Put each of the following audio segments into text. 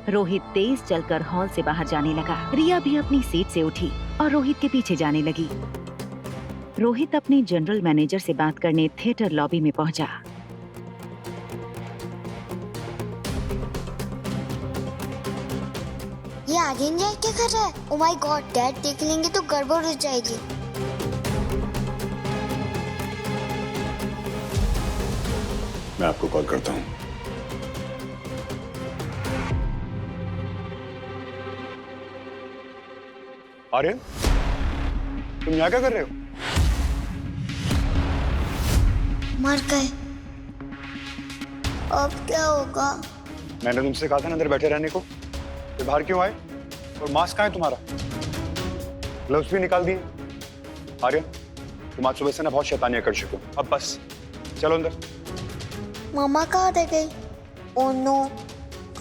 रोहित तेज चलकर हॉल से बाहर जाने लगा। रिया भी अपनी सीट से उठी और रोहित के पीछे जाने लगी। रोहित अपने जनरल मैनेजर से बात करने थिएटर लॉबी में पहुंचा। ये आर्यन क्या कर रहा है? ओह माय गॉड, डैड देख लेंगे तो गड़बड़ हो जाएगी। मैं आपको कॉल करता हूँ। आर्यन, तुम यहाँ क्या कर रहे हो? मर गए। अब क्या होगा? मैंने तुमसे कहा था ना अंदर बैठे रहने को, तो बाहर क्यों आए? और मास्क कहाँ है तुम्हारा? ग्लव्स भी निकाल दिए। आर्यन, तुम आज सुबह से ना बहुत शैतानियां कर चुके हो। अब बस चलो अंदर। मामा कहाँ रह गई? ओह नो,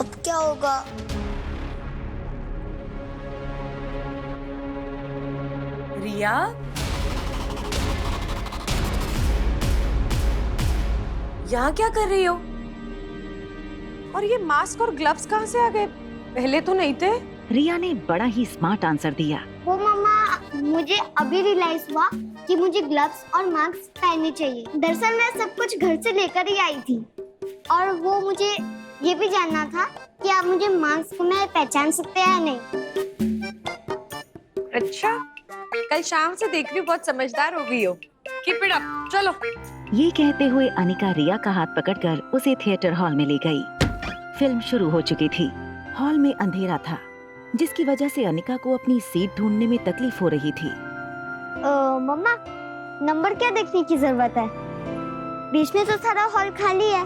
अब क्या होगा? रिया, यहाँ क्या कर रही हो? और ये मास्क और ग्लव्स कहाँ से आ गए? पहले तो नहीं थे। रिया ने बड़ा ही स्मार्ट आंसर दिया। वो मामा, मुझे अभी रियलाइज हुआ कि मुझे ग्लव्स और मास्क पहनने चाहिए। दरअसल मैं सब कुछ घर से लेकर ही आई थी और वो मुझे ये भी जानना था कि आप मुझे मास्क में पहचान सकते हैं या नहीं। अच्छा, कल शाम से देख रही हूँ बहुत समझदार हो गई हो। कीप इट अप, चलो। ये कहते हुए अनिका रिया का हाथ पकड़कर उसे थिएटर हॉल में ले गई। फिल्म शुरू हो चुकी थी। हॉल में अंधेरा था, जिसकी वजह से अनिका को अपनी सीट ढूंढने में तकलीफ हो रही थी। मम्मा, नंबर क्या देखने की जरूरत है? बीच में तो सारा हॉल खाली है।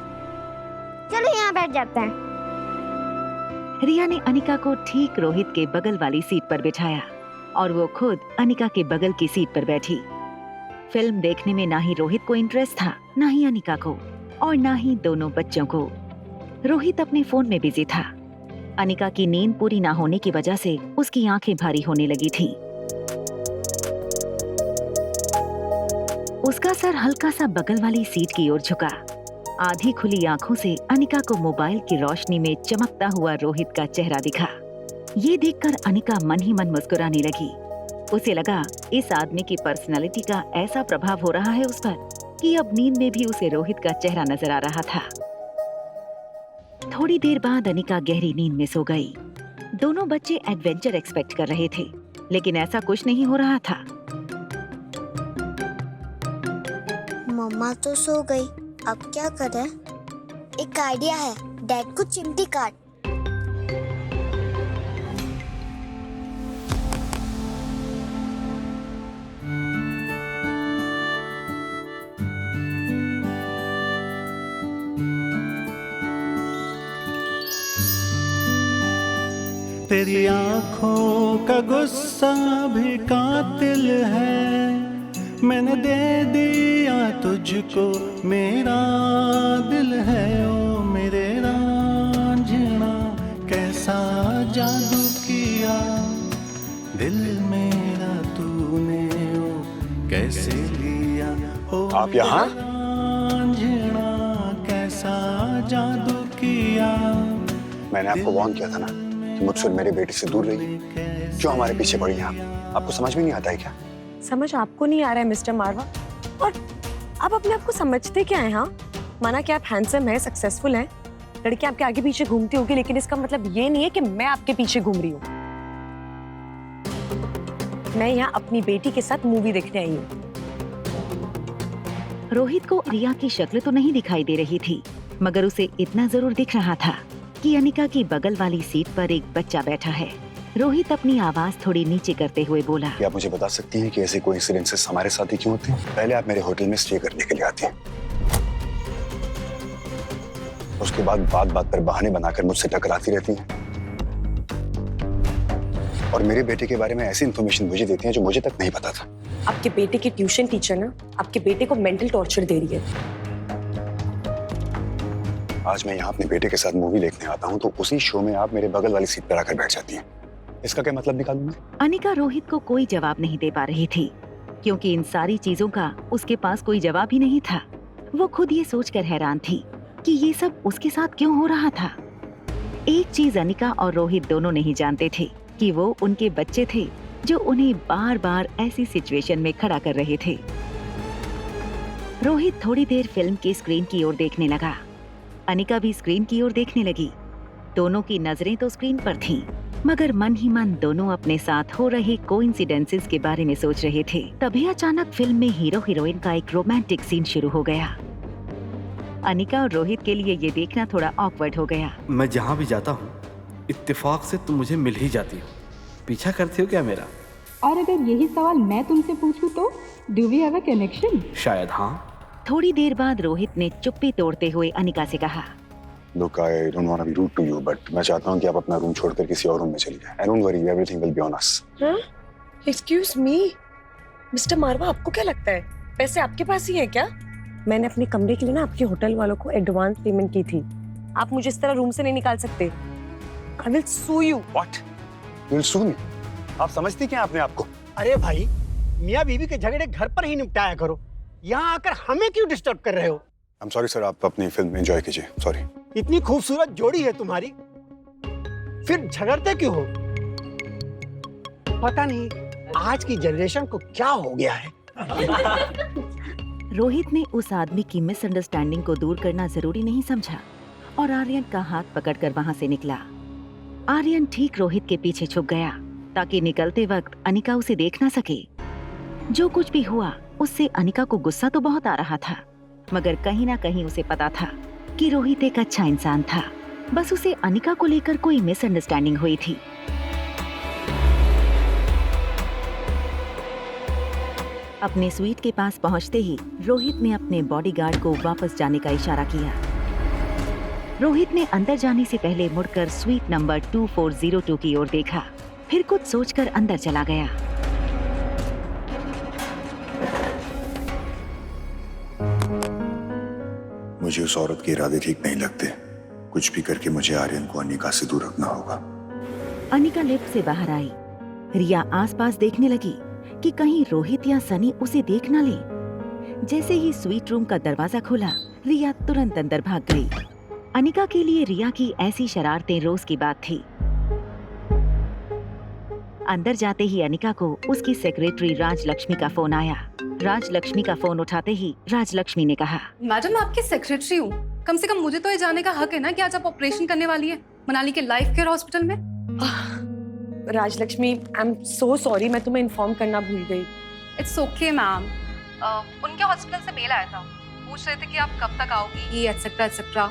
चलो यहाँ बैठ जाते हैं। रिया ने अनिका को ठीक रोहित के बगल वाली सीट पर बिठाया और वो खुद अनिका के बगल की सीट पर बैठी। फिल्म देखने में ना ही रोहित को इंटरेस्ट था, ना ही अनिका को, और ना ही दोनों बच्चों को। रोहित अपने फोन में बिजी था। अनिका की नींद पूरी ना होने की वजह से उसकी आंखें भारी होने लगी थी। उसका सर हल्का सा बगल वाली सीट की ओर झुका। आधी खुली आंखों से अनिका को मोबाइल की रोशनी में चमकता हुआ रोहित का चेहरा दिखा। ये देखकर अनिका मन ही मन मुस्कुराने लगी। उसे लगा इस आदमी की पर्सनालिटी का ऐसा प्रभाव हो रहा है उस पर कि अब नींद में भी उसे रोहित का चेहरा नजर आ रहा था। थोड़ी देर बाद अनिका गहरी नींद में सो गई। दोनों बच्चे एडवेंचर एक्सपेक्ट कर रहे थे, लेकिन ऐसा कुछ नहीं हो रहा था। मम्मा तो सो गई, अब क्या करें? एक आइडिया है, डैड को चिमटी काट। तेरी आँखों का गुस्सा भी कातिल है, मैंने दे दिया तुझको मेरा दिल है। ओ मेरे रांझना, कैसा जादू किया दिल मेरा तूने, ओ कैसे लिया। ओ आप यहाँ? रांझना, कैसा जादू किया। मैंने आपको वार्न किया था ना कि मुझसे मेरे बेटे से दूर रहिए। क्यों हमारे पीछे पड़ी हैं आप? आपको समझ में नहीं आता है क्या? समझ आपको नहीं आ रहा है मिस्टर मारवा? और आप अपने आप को समझते क्या हैं? हाँ, माना कि आप हैंडसम हैं, सक्सेसफुल हैं, लड़कियां आपके आगे पीछे घूमती होगी, लेकिन इसका मतलब ये नहीं है कि मैं आपके पीछे घूम रही हूँ। मैं यहाँ अपनी बेटी के साथ मूवी देखने आई हूँ। रोहित को रिया की शक्ल तो नहीं दिखाई दे रही थी, मगर उसे इतना जरूर दिख रहा था कि अनिका की बगल वाली सीट पर एक बच्चा बैठा है। रोहित अपनी आवाज थोड़ी नीचे करते हुए बोला, क्या आप मुझे बता सकती हैं कि ऐसे कोइंसिडेंसेस हमारे साथ ही क्यों होते हैं? पहले आप मेरे होटल में स्टे करने के लिए आती हैं, उसके बाद बात बात पर बहाने बनाकर मुझसे टकराती रहती हैं, और मेरे बेटे के बारे में ऐसी इन्फॉर्मेशन मुझे देती हैं जो मुझे तक नहीं पता था। आपके बेटे की ट्यूशन टीचर ना आपके बेटे को मेंटल टॉर्चर दे रही है। आज मैं यहाँ अपने बेटे के साथ मूवी देखने आता हूँ तो उसी शो में आप मेरे बगल वाली सीट पर आकर बैठ जाती हैं। इसका क्या मतलब निकालूं मैं? अनिका रोहित को कोई जवाब नहीं दे पा रही थी, क्योंकि इन सारी चीजों का उसके पास कोई जवाब ही नहीं था। वो खुद ये सोचकर हैरान थी कि ये सब उसके साथ क्यों हो रहा था। एक चीज अनिका और रोहित दोनों नहीं जानते थे कि वो उनके बच्चे थे जो उन्हें बार बार ऐसी सिचुएशन में खड़ा कर रहे थे। रोहित थोड़ी देर फिल्म की स्क्रीन की ओर देखने लगा। अनिका भी स्क्रीन की ओर देखने लगी। दोनों की नजरें तो स्क्रीन पर थीं, मगर मन ही मन दोनों अपने साथ हो रहे कोइंसिडेंसेस के बारे में सोच रहे थे। तभी अचानक फिल्म में हीरो हीरोइन का एक रोमांटिक सीन शुरू हो गया। अनिका और रोहित के लिए ये देखना थोड़ा ऑकवर्ड हो गया। मैं जहाँ भी जाता हूँ इत्तेफाक से तुम मुझे मिल ही जाती हो। पीछा करती हो क्या मेरा? और अगर यही सवाल मैं तुमसे पूछूं तो do we have a connection? शायद हाँ। थोड़ी देर बाद रोहित ने चुप्पी तोड़ते हुए अनिका से कहा, Look, I don't want to be rude to you, but मैं चाहता हूँ कि आप अपना रूम छोड़कर किसी और रूम में चली जाएं। And don't worry, everything will be on us. Excuse me mister Marwah, आपको क्या लगता है पैसे आपके पास ही है क्या? मैंने अपने कमरे के लिए ना आपके होटल वालों को एडवांस पेमेंट की थी। आप मुझे इस तरह रूम से नहीं निकाल सकते। I will sue you. What? You'll sue me? आप समझती क्या अपने आप को? अरे भाई, मियाँ बीवी के झगड़े घर पर ही निपटाया करो। यहाँ आकर हमें क्यों डिस्टर्ब कर रहे हो? I'm sorry sir, आप अपनी फिल्म एंजॉय कीजिए। Sorry. इतनी खूबसूरत जोड़ी है तुम्हारी, फिर झगड़ते क्यों हो? पता नहीं आज की जनरेशन को क्या हो गया है। रोहित ने उस आदमी की मिसअंडरस्टैंडिंग को दूर करना जरूरी नहीं समझा और आर्यन का हाथ पकड़कर वहां से निकला। आर्यन ठीक रोहित के पीछे छुप गया ताकि निकलते वक्त अनिका उसे देख ना सके। जो कुछ भी हुआ उससे अनिका को गुस्सा तो बहुत आ रहा था, मगर कहीं ना कहीं उसे पता था कि रोहित एक अच्छा इंसान था। बस उसे अनिका को लेकर कोई मिसअंडरस्टैंडिंग हुई थी। अपने स्वीट के पास पहुंचते ही रोहित ने अपने बॉडीगार्ड को वापस जाने का इशारा किया। रोहित ने अंदर जाने से पहले मुड़कर स्वीट नंबर 2402 की ओर देखा, फिर कुछ सोचकर अंदर चला गया। मुझे उस औरत के इरादे ठीक नहीं लगते। कुछ भी करके मुझे आर्यन को अनिका से दूर रखना होगा। अनिका लिफ्ट से बाहर आई। रिया आसपास देखने लगी कि कहीं रोहित या सनी उसे देख न ले। जैसे ही स्वीट रूम का दरवाजा खुला, रिया तुरंत अंदर भाग गई। अनिका के लिए रिया की ऐसी शरारतें रोज की बात थी। अंदर जाते ही अनिका को उसकी सेक्रेटरी राजलक्ष्मी का फोन आया। राजलक्ष्मी का फोन उठाते ही राजलक्ष्मी ने कहा, मैडम मैं आपकी सेक्रेटरी हूँ, कम से कम मुझे तो ये जानने का हक है ना कि आज आप ऑपरेशन करने वाली है मनाली के लाइफ केयर हॉस्पिटल में। Rajlakshmi, I am so sorry, मैं तुम्हें इन्फॉर्म करना भूल गई। It's okay ma'am. उनके हॉस्पिटल से मेल आया था, पूछ रहे थे कि आप कब तक आओगी एटसेट्रा एटसेट्रा।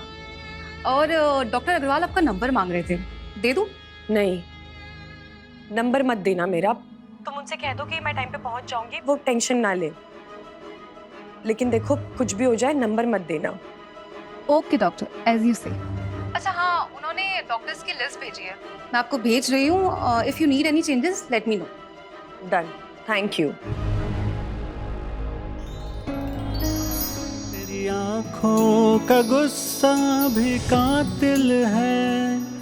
और डॉक्टर अग्रवाल आपका नंबर मांग रहे थे, दे दूं? नहीं, नंबर मत देना मेरा। तुम उनसे कह दो कि मैं टाइम पे पहुंच जाऊंगी, वो टेंशन ना ले। लेकिन देखो कुछ भी हो जाए नंबर मत देना। ओके डॉक्टर, एज यू से। अच्छा हाँ, उन्होंने डॉक्टर्स की लिस्ट भेजी है, मैं आपको भेज रही हूँ। If you need any changes let me know. Done, thank you. तेरी आँखों का गुस्सा भी कातिल है,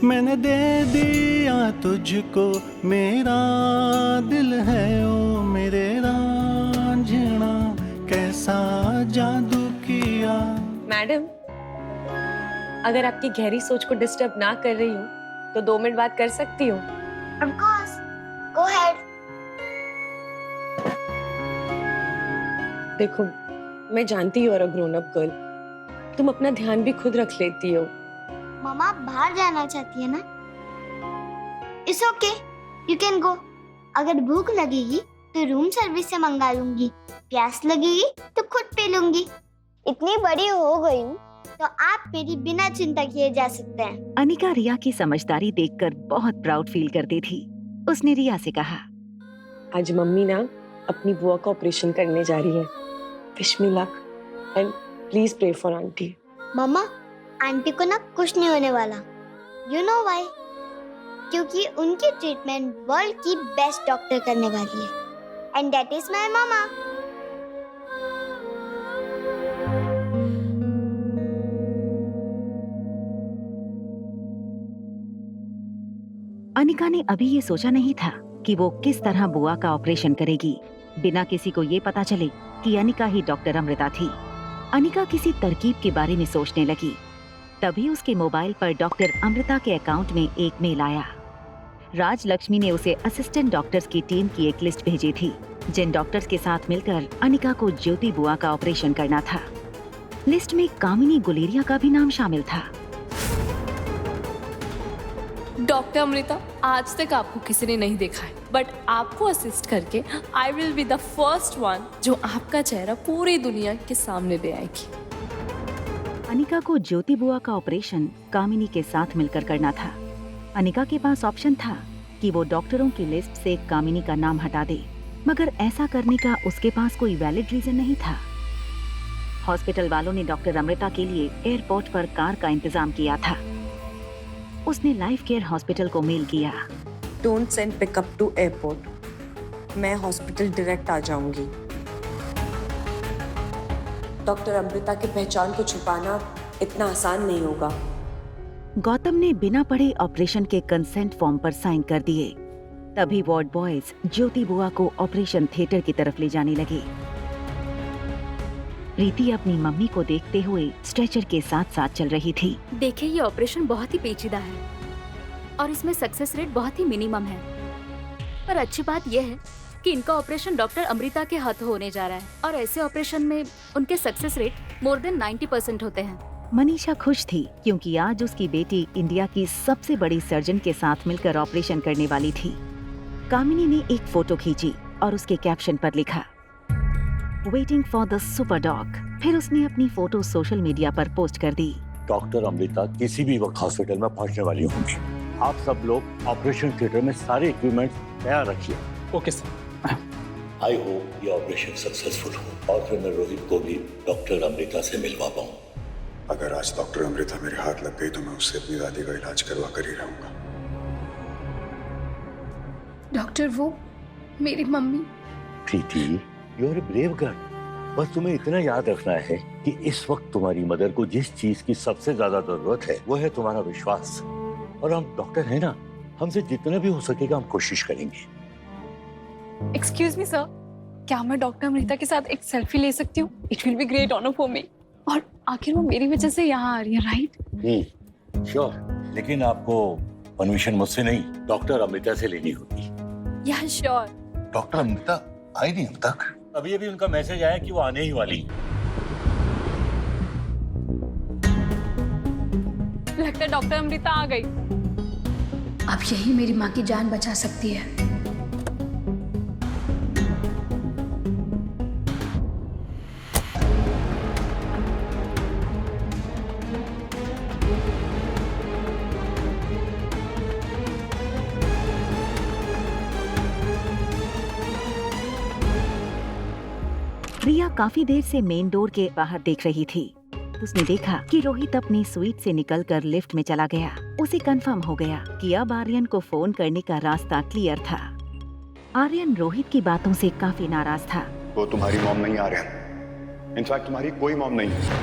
मैंने दे दिया तुझको मेरा दिल है। ओ मेरे रांझना कैसा जादू किया। मैडम, अगर आपकी गहरी सोच को डिस्टर्ब ना कर रही हूँ तो 2 मिनट बात कर सकती हूँ? Of course. Go ahead. देखो, मैं जानती हूँ, ग्रोन अप गर्ल, तुम अपना ध्यान भी खुद रख लेती हो। मम्मा बाहर जाना चाहती है ना? It's okay. You can go. अगर भूख लगेगी तो रूम सर्विस से मंगा लूंगी, प्यास लगेगी तो खुद पी लूंगी। इतनी बड़ी हो गई हूँ तो आप मेरी बिना चिंता किए जा सकते हैं। अनिका रिया की समझदारी देखकर बहुत प्राउड फील करती थी। उसने रिया से कहा, आज मम्मी ना अपनी बुआ का ऑपरेशन करने जा रही है। Wish me luck and please pray for aunty. Mama, aunty को ना कुछ नहीं होने वाला। You know why? क्योंकि उनकी ट्रीटमेंट वर्ल्ड की बेस्ट डॉक्टर करने वाली है, and that is my mama. Anika ने अभी ये सोचा नहीं था कि वो किस तरह बुआ का ऑपरेशन करेगी बिना किसी को ये पता चले कि अनिका ही डॉक्टर अमृता थी। अनिका किसी तरकीब के बारे में सोचने लगी। तभी उसके मोबाइल पर डॉक्टर अमृता के अकाउंट में एक मेल आया। राज लक्ष्मी ने उसे असिस्टेंट डॉक्टर्स की टीम की एक लिस्ट भेजी थी, जिन डॉक्टर्स के साथ मिलकर अनिका को ज्योति बुआ का ऑपरेशन करना था। लिस्ट में कामिनी गुलेरिया का भी नाम शामिल था। डॉक्टर अमृता, आज तक आपको किसी ने नहीं देखा है, बट आपको असिस्ट करके I will be the first one जो आपका चेहरा पूरी दुनिया के सामने ले आएगी। अनिका को ज्योति बुआ का ऑपरेशन कामिनी के साथ मिलकर करना था। अनिका के पास ऑप्शन था कि वो डॉक्टरों की लिस्ट से कामिनी का नाम हटा दे, मगर ऐसा करने का उसके पास कोई वैलिड रीजन नहीं था। हॉस्पिटल वालों ने डॉक्टर अमृता के लिए एयरपोर्ट पर कार का इंतजाम किया था। उसने लाइफ केयर हॉस्पिटल को मेल किया। Don't send pickup to airport, मैं हॉस्पिटल डायरेक्ट आ जाऊंगी। डॉक्टर अमृता की पहचान को छुपाना इतना आसान नहीं होगा। गौतम ने बिना पढ़े ऑपरेशन के कंसेंट फॉर्म पर साइन कर दिए। तभी वार्ड बॉयज ज्योति बुआ को ऑपरेशन थिएटर की तरफ ले जाने लगे। प्रीति अपनी मम्मी को देखते हुए स्ट्रेचर के साथ साथ चल रही थी। देखिए, ये ऑपरेशन बहुत ही पेचीदा है और इसमें सक्सेस रेट बहुत ही मिनिमम है, पर अच्छी बात यह है कि इनका ऑपरेशन डॉक्टर अमृता के हाथों होने जा रहा है और ऐसे ऑपरेशन में उनके सक्सेस रेट मोर देन 90% होते हैं। मनीषा खुश थी क्योंकि आज उसकी बेटी इंडिया की सबसे बड़ी सर्जन के साथ मिलकर ऑपरेशन करने वाली थी। कामिनी ने एक फोटो खींची और उसके कैप्शन पर लिखा, waiting for the super dog. फिर उसने अपनी फोटो सोशल मीडिया पर पोस्ट कर दी। डॉक्टर अमृता किसी भी वक्त हॉस्पिटल में पहुंचने वाली होंगी। आप सब लोग ऑपरेशन थिएटर में सारे इक्विपमेंट तैयार रखिए। Okay sir. आई होप ये ऑपरेशन सक्सेसफुल हो और फिर मैं रोहित को भी डॉक्टर अमृता से मिलवा पाऊँ। अगर आज डॉक्टर अमृता मेरे हाथ लग गई तो मैं उससे अपनी दादी का इलाज करवा कर ही रहूंगा। डॉक्टर, वो मेरी mummy. Preeti, you are a brave girl. बस तुम्हें इतना याद रखना है कि इस वक्त तुम्हारी मदर को जिस चीज की सबसे ज्यादा जरूरत है वो है तुम्हारा विश्वास। और हम डॉक्टर हैं ना, हमसे जितना भी हो सकेगा हम कोशिश करेंगे। एक्सक्यूज मी सर, क्या मैं डॉक्टर अमृता के साथ एक सेल्फी ले सकती हूँ? It will be great honour for me. और आखिर वो मेरी वजह से यहाँ आ रही है, राइट? श्योर, लेकिन आपको परमिशन मुझसे नहीं, डॉक्टर अमृता से लेनी होगी। या श्योर। डॉक्टर अमृता आई नहीं अब तक। अभी उनका मैसेज आया कि वो आने ही वाली। लगता है डॉक्टर अमृता आ गई। अब यही मेरी माँ की जान बचा सकती है। रिया काफी देर से मेन डोर के बाहर देख रही थी। उसने देखा कि रोहित अपनी स्वीट से निकलकर लिफ्ट में चला गया। उसे कंफर्म हो गया कि अब आर्यन को फोन करने का रास्ता क्लियर था। आर्यन रोहित की बातों से काफी नाराज था। वो तुम्हारी मॉम नहीं आर्यन, इनफैक्ट तुम्हारी कोई मॉम नहीं है।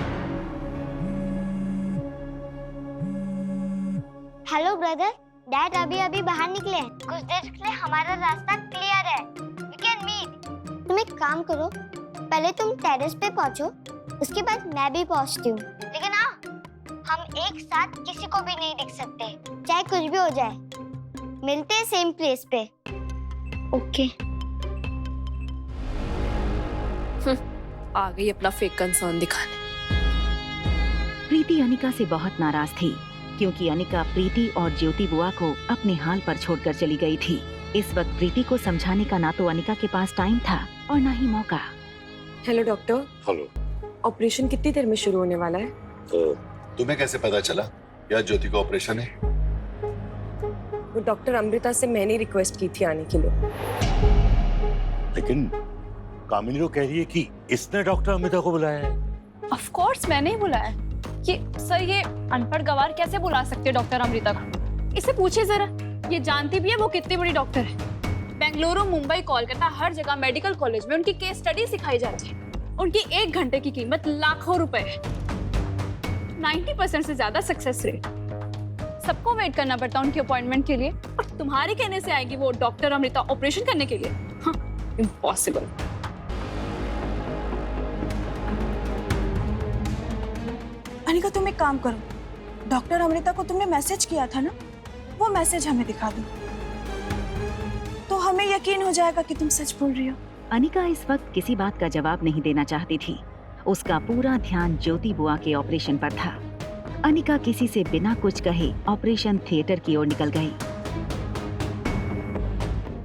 हेलो ब्रदर, डैड अभी अभी बाहर निकले हैं। कुछ देर के लिए हमारा रास्ता क्लियर है। We can meet. तुम एक काम करो, पहले तुम टेरेस पे पहुंचो, उसके बाद मैं भी पहुंचती हूँ। लेकिन हाँ, हम एक साथ किसी को भी नहीं दिख सकते, चाहे कुछ भी हो जाए। मिलते हैं सेम प्लेस पे। ओके। आ गई अपना फेक कंसर्न दिखाने। प्रीति अनिका से बहुत नाराज थी क्योंकि अनिका प्रीति और ज्योति बुआ को अपने हाल पर छोड़कर चली गई थी। इस वक्त प्रीति को समझाने का ना तो अनिका के पास टाइम था और ना ही मौका। Hello doctor. हेलो। ऑपरेशन कितनी देर में शुरू होने वाला है? तुम्हें कैसे पता चला या ज्योति को ऑपरेशन है? वो डॉक्टर अमृता से मैंने रिक्वेस्ट की थी आने के लिए। लेकिन कामिनी तो कह रही है कि इसने डॉक्टर अमृता को बुलाया है। ऑफ कोर्स मैंने ही बुलाया। ये सर, ये अनपढ़ गवार कैसे बुला सकते हैं डॉक्टर अमृता को? इसे पूछिए जरा, ये जानती भी है वो कितनी बड़ी डॉक्टर है। बेंगलुरु, मुंबई, कोलकाता, हर जगह मेडिकल कॉलेज में उनकी केस स्टडी सिखाई जाती है। उनकी 1 घंटे की कीमत लाखों रुपए है। 90% से ज्यादा सक्सेस रेट। सबको वेट करना पड़ता है उनकी अपॉइंटमेंट के लिए, और तुम्हारे कहने से आएगी वो डॉक्टर अमृता ऑपरेशन करने के लिए? इम्पॉसिबल। अनिका, तुम एक काम करो, डॉक्टर अमृता को तुमने मैसेज किया था ना, वो मैसेज हमें दिखा दो तो हमें यकीन हो जाएगा कि तुम सच बोल रही हो। अनिका इस वक्त किसी बात का जवाब नहीं देना चाहती थी। उसका पूरा ध्यान ज्योति बुआ के ऑपरेशन पर था। अनिका किसी से बिना कुछ कहे ऑपरेशन थिएटर की ओर निकल गई।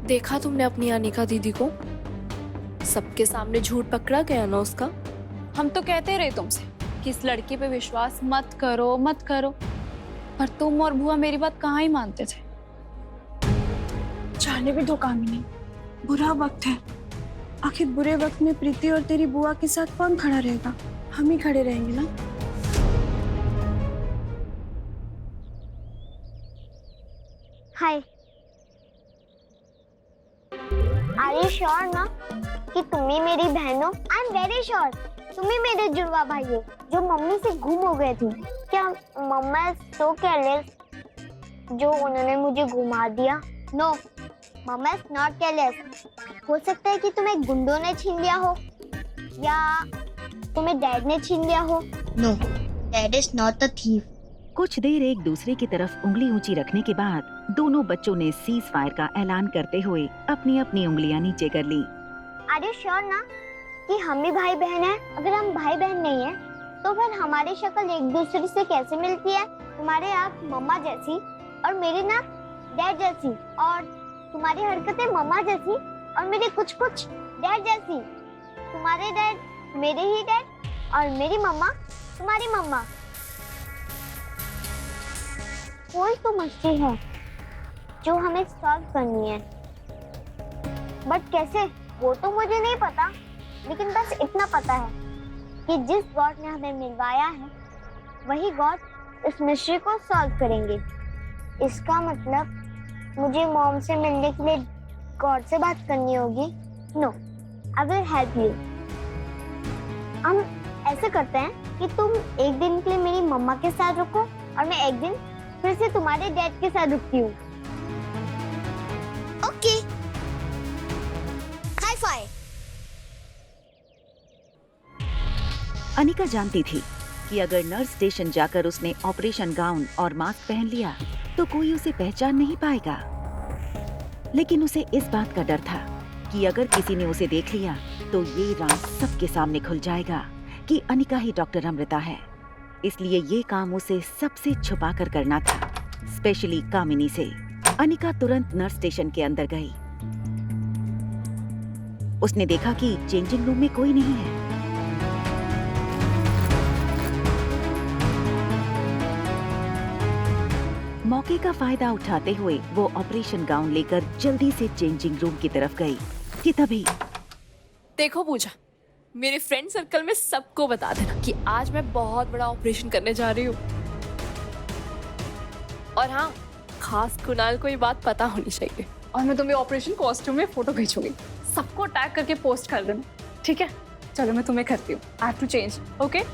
देखा तुमने अपनी अनिका दीदी को? सबके सामने झूठ पकड़ा गया ना उसका। हम तो कहते रहे तुमसे कि इस लड़की पे विश्वास मत करो मत करो, पर तुम और बुआ मेरी बात कहाँ ही मानते थे। जाने भी दो कामिनी, बुरा वक्त है। आखिर बुरे वक्त में प्रीति और तेरी बुआ के साथ कौन खड़ा रहेगा? हम ही खड़े रहेंगे ना। हाय, आर यू श्योर ना कि तुम ही मेरी बहन हो? आई एम वेरी श्योर तुम ही मेरे जुड़वा भाई हो जो मम्मी से गुम हो गए थे। क्या मम्मा इज सो केयरलेस जो उन्होंने मुझे घुमा दिया? No, mama is not careless. हो सकता है कि तुम्हें गुंडों ने छीन लिया हो या तुम्हें डैड ने छीन लिया हो। No, dad is not a thief. कुछ देर एक दूसरे की तरफ उंगली ऊंची रखने के बाद दोनों बच्चों ने सीज फायर का ऐलान करते हुए अपनी अपनी उंगलियां नीचे कर ली। आर यू श्योर ना कि हम ही भाई बहन हैं? अगर हम भाई बहन नहीं हैं, तो फिर हमारी शक्ल एक दूसरे से कैसे मिलती है? तुम्हारे आँख मम्मा जैसी और मेरी ना डैड जैसी, और तुम्हारी हरकतें मम्मा जैसी और मेरी कुछ कुछ डैड जैसी। तुम्हारे डैड मेरे ही डैड और मेरी मम्मा तुम्हारी मम्मा। कोई तो मस्ती है जो हमें सॉल्व करनी है, बट कैसे वो तो मुझे नहीं पता, लेकिन बस इतना पता है कि जिस गॉड ने हमें मिलवाया है वही गॉड इस मिस्ट्री को सॉल्व करेंगे। इसका मतलब मुझे मॉम से मिलने के लिए गॉड से बात करनी होगी। No, I will help you. हम ऐसे करते हैं कि तुम एक दिन के लिए मेरी मम्मा के साथ रुको और मैं एक दिन फिर से तुम्हारे डैड के साथ रुकती हूँ। Okay, high five. अनिका जानती थी कि अगर नर्स स्टेशन जाकर उसने ऑपरेशन गाउन और मास्क पहन लिया तो कोई उसे पहचान नहीं पाएगा, लेकिन उसे इस बात का डर था कि अगर किसी ने उसे देख लिया तो ये राज सबके सामने खुल जाएगा कि अनिका ही डॉक्टर अमृता है। इसलिए ये काम उसे सबसे छुपा कर करना था, स्पेशली कामिनी से। अनिका तुरंत नर्स स्टेशन के अंदर गई। उसने देखा कि चेंजिंग रूम में कोई नहीं है। मौके का फायदा उठाते हुए वो ऑपरेशन गाउन लेकर जल्दी से चेंजिंग रूम की तरफ गई कि तभी देखो पूजा, मेरे फ्रेंड सर्कल में सबको बता देना कि आज मैं बहुत बड़ा ऑपरेशन करने जा रही हूँ। और हाँ, खास कुणाल को ये बात पता होनी चाहिए। और मैं तुम्हें ऑपरेशन कॉस्ट्यूम में फोटो खींचूंगी, सबको टैग करके पोस्ट कर देना, ठीक है? चलो मैं तुम्हें करती हूँ, I have to change. Okay?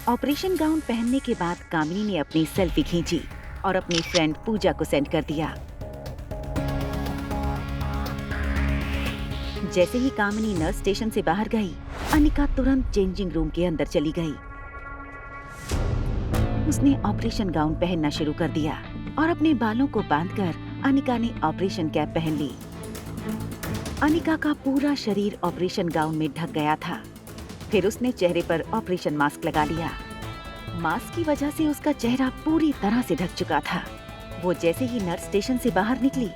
Operation gown पहनने के बाद कामिनी ने अपनी सेल्फी खींची और अपनी फ्रेंड पूजा को सेंड कर दिया। जैसे ही कामिनी नर्स स्टेशन से बाहर गई, अनिका तुरंत चेंजिंग रूम के अंदर चली गई। उसने ऑपरेशन गाउन पहनना शुरू कर दिया और अपने बालों को बांधकर अनिका ने ऑपरेशन कैप पहन ली। अनिका का पूरा शरीर ऑपरेशन गाउन में ढक गया था। फिर उसने चेहरे पर ऑपरेशन मास्क लगा लिया। मास्क की वजह से उसका चेहरा पूरी तरह से ढक चुका था। वो जैसे ही नर्स स्टेशन से बाहर निकली,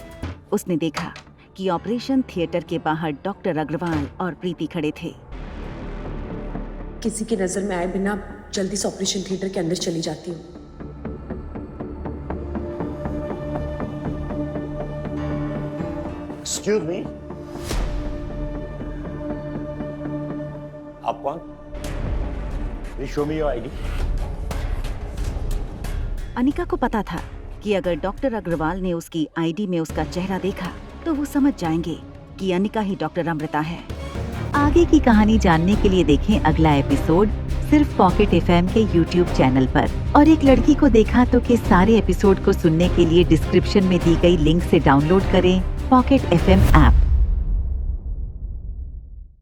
उसने देखा कि ऑपरेशन थिएटर के बाहर डॉक्टर अग्रवाल और प्रीति खड़े थे। किसी की नजर में आए बिना जल्दी से ऑपरेशन थिएटर के अंदर चली जाती हूँ। एक्सक्यूज मी, आप कौन? Please show me your ID. Anika को पता था कि अगर डॉक्टर अग्रवाल ने उसकी आईडी में उसका चेहरा देखा तो वो समझ जाएंगे कि अनिका ही डॉक्टर अमृता है। आगे की कहानी जानने के लिए देखें अगला एपिसोड सिर्फ पॉकेट एफएम के यूट्यूब चैनल पर। और एक लड़की को देखा तो के सारे एपिसोड को सुनने के लिए डिस्क्रिप्शन में दी गई लिंक से डाउनलोड करें पॉकेट एफएम ऐप।